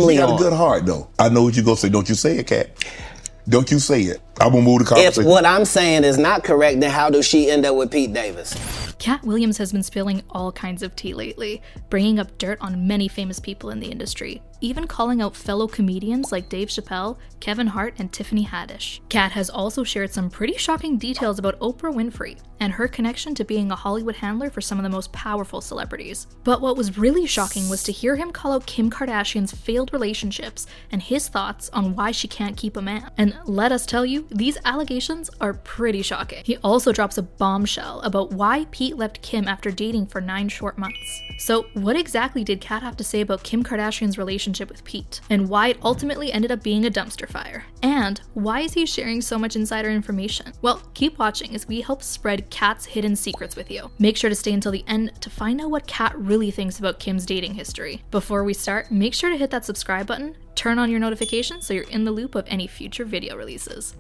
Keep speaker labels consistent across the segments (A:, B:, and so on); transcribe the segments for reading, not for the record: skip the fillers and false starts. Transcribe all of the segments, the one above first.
A: She got a good heart, though. I know what you're going to say. Don't you say it, Katt. Don't you say it. I'm going to move the conversation.
B: If what I'm saying is not correct, then how does she end up with Pete Davidson?
C: Katt Williams has been spilling all kinds of tea lately, bringing up dirt on many famous people in the industry, even calling out fellow comedians like Dave Chappelle, Kevin Hart, and Tiffany Haddish. Katt has also shared some pretty shocking details about Oprah Winfrey and her connection to being a Hollywood handler for some of the most powerful celebrities. But what was really shocking was to hear him call out Kim Kardashian's failed relationships and his thoughts on why she can't keep a man. And let us tell you, these allegations are pretty shocking. He also drops a bombshell about why Pete left Kim after dating for 9 short months. So what exactly did Katt have to say about Kim Kardashian's relationship with Pete, and why it ultimately ended up being a dumpster fire? And why is he sharing so much insider information? Well, keep watching as we help spread Katt's hidden secrets with you. Make sure to stay until the end to find out what Katt really thinks about Kim's dating history. Before we start, make sure to hit that subscribe button, turn on your notifications so you're in the loop of any future video releases.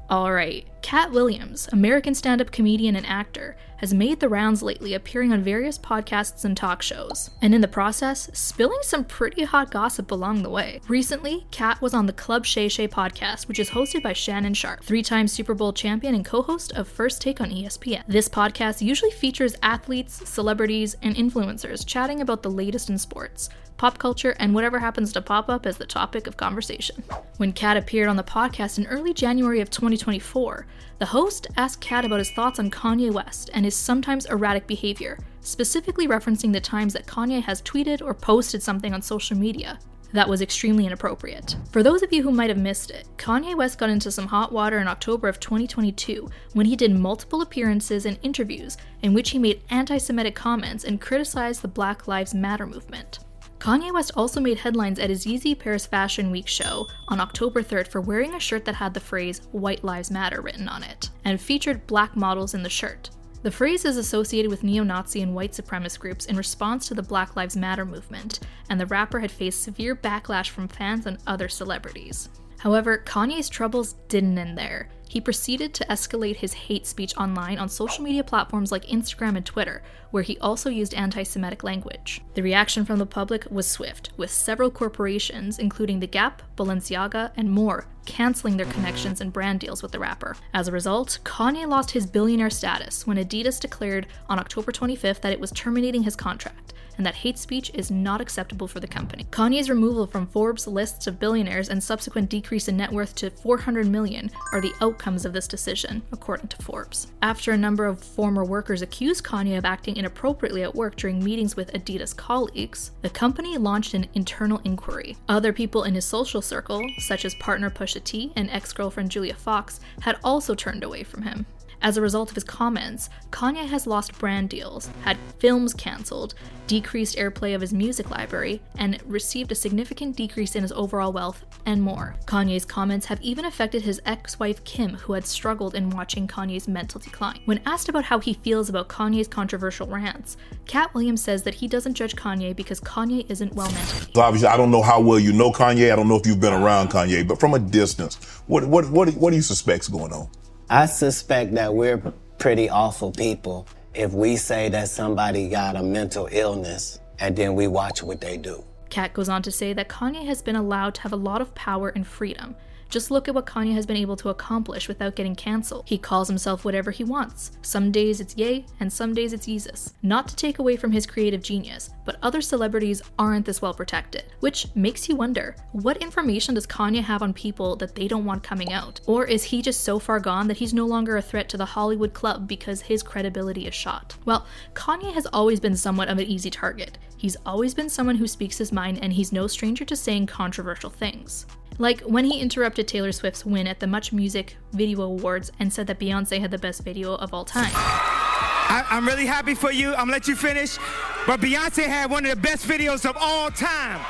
C: Alright, Katt Williams, American stand-up comedian and actor, has made the rounds lately, appearing on various podcasts and talk shows, and in the process, spilling some pretty hot gossip along the way. Recently, Katt was on the Club Shay Shay podcast, which is hosted by Shannon Sharpe, 3-time Super Bowl champion and co-host of First Take on ESPN. This podcast usually features athletes, celebrities, and influencers chatting about the latest in sports, pop culture, and whatever happens to pop up as the topic of conversation. When Katt appeared on the podcast in early January of 2024, the host asked Katt about his thoughts on Kanye West and his sometimes erratic behavior, specifically referencing the times that Kanye has tweeted or posted something on social media that was extremely inappropriate. For those of you who might have missed it, Kanye West got into some hot water in October of 2022 when he did multiple appearances and interviews in which he made anti-Semitic comments and criticized the Black Lives Matter movement. Kanye West also made headlines at his Yeezy Paris Fashion Week show on October 3rd for wearing a shirt that had the phrase "White Lives Matter" written on it, and featured black models in the shirt. The phrase is associated with neo-Nazi and white supremacist groups in response to the Black Lives Matter movement, and the rapper had faced severe backlash from fans and other celebrities. However, Kanye's troubles didn't end there. He proceeded to escalate his hate speech online on social media platforms like Instagram and Twitter, where he also used anti-Semitic language. The reaction from the public was swift, with several corporations, including The Gap, Balenciaga, and more, canceling their connections and brand deals with the rapper. As a result, Kanye lost his billionaire status when Adidas declared on October 25th that it was terminating his contract, and that hate speech is not acceptable for the company. Kanye's removal from Forbes' lists of billionaires and subsequent decrease in net worth to $400 million are the outcomes of this decision, according to Forbes. After a number of former workers accused Kanye of acting inappropriately at work during meetings with Adidas colleagues, the company launched an internal inquiry. Other people in his social circle, such as partner Pusha T and ex-girlfriend Julia Fox, had also turned away from him. As a result of his comments, Kanye has lost brand deals, had films cancelled, decreased airplay of his music library, and received a significant decrease in his overall wealth, and more. Kanye's comments have even affected his ex-wife Kim, who had struggled in watching Kanye's mental decline. When asked about how he feels about Kanye's controversial rants, Katt Williams says that he doesn't judge Kanye because Kanye isn't well mentally.
A: Obviously, I don't know how well you know Kanye. I don't know if you've been around Kanye, but from a distance, what do you suspect's going on?
B: I suspect that we're pretty awful people if we say that somebody got a mental illness and then we watch what they do.
C: Katt goes on to say that Kanye has been allowed to have a lot of power and freedom. Just look at what Kanye has been able to accomplish without getting cancelled. He calls himself whatever he wants. Some days it's Ye, and some days it's Yeezus. Not to take away from his creative genius, but other celebrities aren't this well protected. Which makes you wonder, what information does Kanye have on people that they don't want coming out? Or is he just so far gone that he's no longer a threat to the Hollywood club because his credibility is shot? Well, Kanye has always been somewhat of an easy target. He's always been someone who speaks his mind, and he's no stranger to saying controversial things. Like when he interrupted Taylor Swift's win at the Much Music Video Awards and said that Beyonce had the best video of all time.
D: I'm really happy for you. I'm gonna let you finish. But Beyonce had one of the best videos of all time.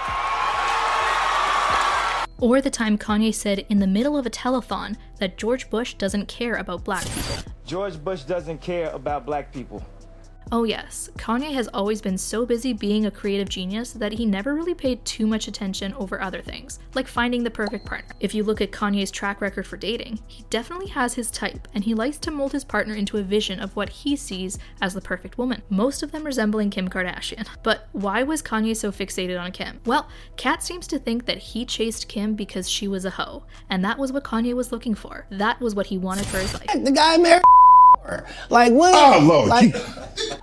C: Or the time Kanye said in the middle of a telethon that George Bush doesn't care about black people.
D: George Bush doesn't care about black people.
C: Oh yes, Kanye has always been so busy being a creative genius that he never really paid too much attention over other things, like finding the perfect partner. If you look at Kanye's track record for dating, he definitely has his type, and he likes to mold his partner into a vision of what he sees as the perfect woman, most of them resembling Kim Kardashian. But why was Kanye so fixated on Kim? Well, Katt seems to think that he chased Kim because she was a hoe, and that was what Kanye was looking for. That was what he wanted for his life.
B: The guy married her. Like, what?
A: Oh, Lord.
B: Like,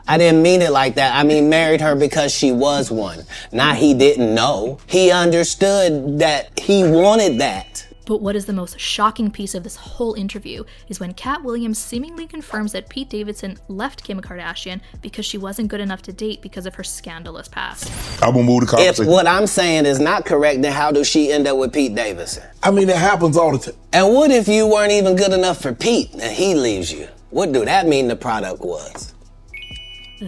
B: I didn't mean it like that. I mean, married her because she was one. Not he didn't know. He understood that he wanted that.
C: But what is the most shocking piece of this whole interview is when Katt Williams seemingly confirms that Pete Davidson left Kim Kardashian because she wasn't good enough to date because of her scandalous past.
A: I will move the conversation.
B: If what I'm saying is not correct, then how does she end up with Pete Davidson?
A: I mean, it happens all the time.
B: And what if you weren't even good enough for Pete and he leaves you? What do that mean the product was?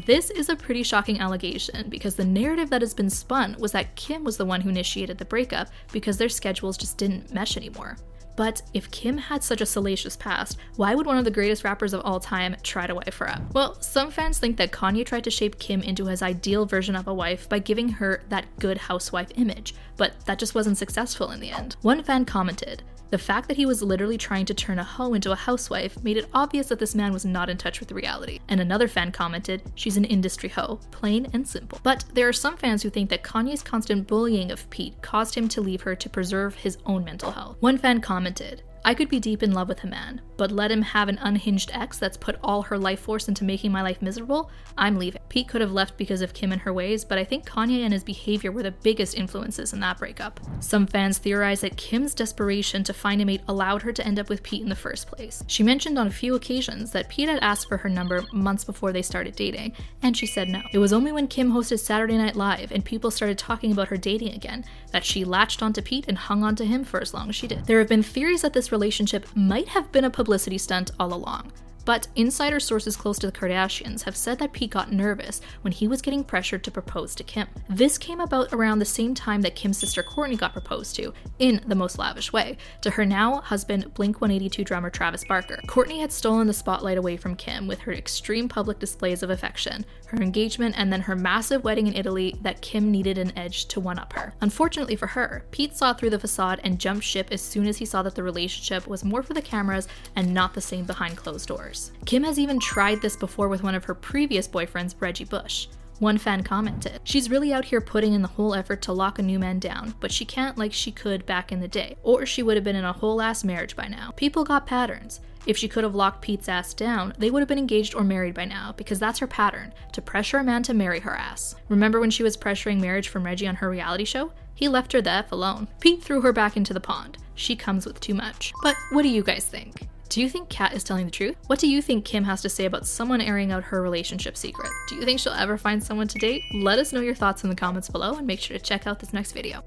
C: This is a pretty shocking allegation because the narrative that has been spun was that Kim was the one who initiated the breakup because their schedules just didn't mesh anymore. But if Kim had such a salacious past, why would one of the greatest rappers of all time try to wife her up? Well, some fans think that Kanye tried to shape Kim into his ideal version of a wife by giving her that good housewife image, but that just wasn't successful in the end. One fan commented, "The fact that he was literally trying to turn a hoe into a housewife made it obvious that this man was not in touch with reality." And another fan commented, "She's an industry hoe, plain and simple." But there are some fans who think that Kanye's constant bullying of Pete caused him to leave her to preserve his own mental health. One fan commented, "I could be deep in love with a man, but let him have an unhinged ex that's put all her life force into making my life miserable? I'm leaving." Pete could have left because of Kim and her ways, but I think Kanye and his behavior were the biggest influences in that breakup. Some fans theorize that Kim's desperation to find a mate allowed her to end up with Pete in the first place. She mentioned on a few occasions that Pete had asked for her number months before they started dating, and she said no. It was only when Kim hosted Saturday Night Live and people started talking about her dating again that she latched onto Pete and hung onto him for as long as she did. There have been theories that this relationship might have been a publicity stunt all along. But insider sources close to the Kardashians have said that Pete got nervous when he was getting pressured to propose to Kim. This came about around the same time that Kim's sister Kourtney got proposed to, in the most lavish way, to her now husband Blink-182 drummer Travis Barker. Kourtney had stolen the spotlight away from Kim with her extreme public displays of affection, her engagement, and then her massive wedding in Italy that Kim needed an edge to one-up her. Unfortunately for her, Pete saw through the facade and jumped ship as soon as he saw that the relationship was more for the cameras and not the same behind closed doors. Kim has even tried this before with one of her previous boyfriends, Reggie Bush. One fan commented, "She's really out here putting in the whole effort to lock a new man down, but she can't like she could back in the day, or she would have been in a whole ass marriage by now. People got patterns. If she could have locked Pete's ass down, they would have been engaged or married by now, because that's her pattern, to pressure a man to marry her ass. Remember when she was pressuring marriage from Reggie on her reality show? He left her the F alone. Pete threw her back into the pond. She comes with too much." But what do you guys think? Do you think Katt is telling the truth? What do you think Kim has to say about someone airing out her relationship secret? Do you think she'll ever find someone to date? Let us know your thoughts in the comments below and make sure to check out this next video.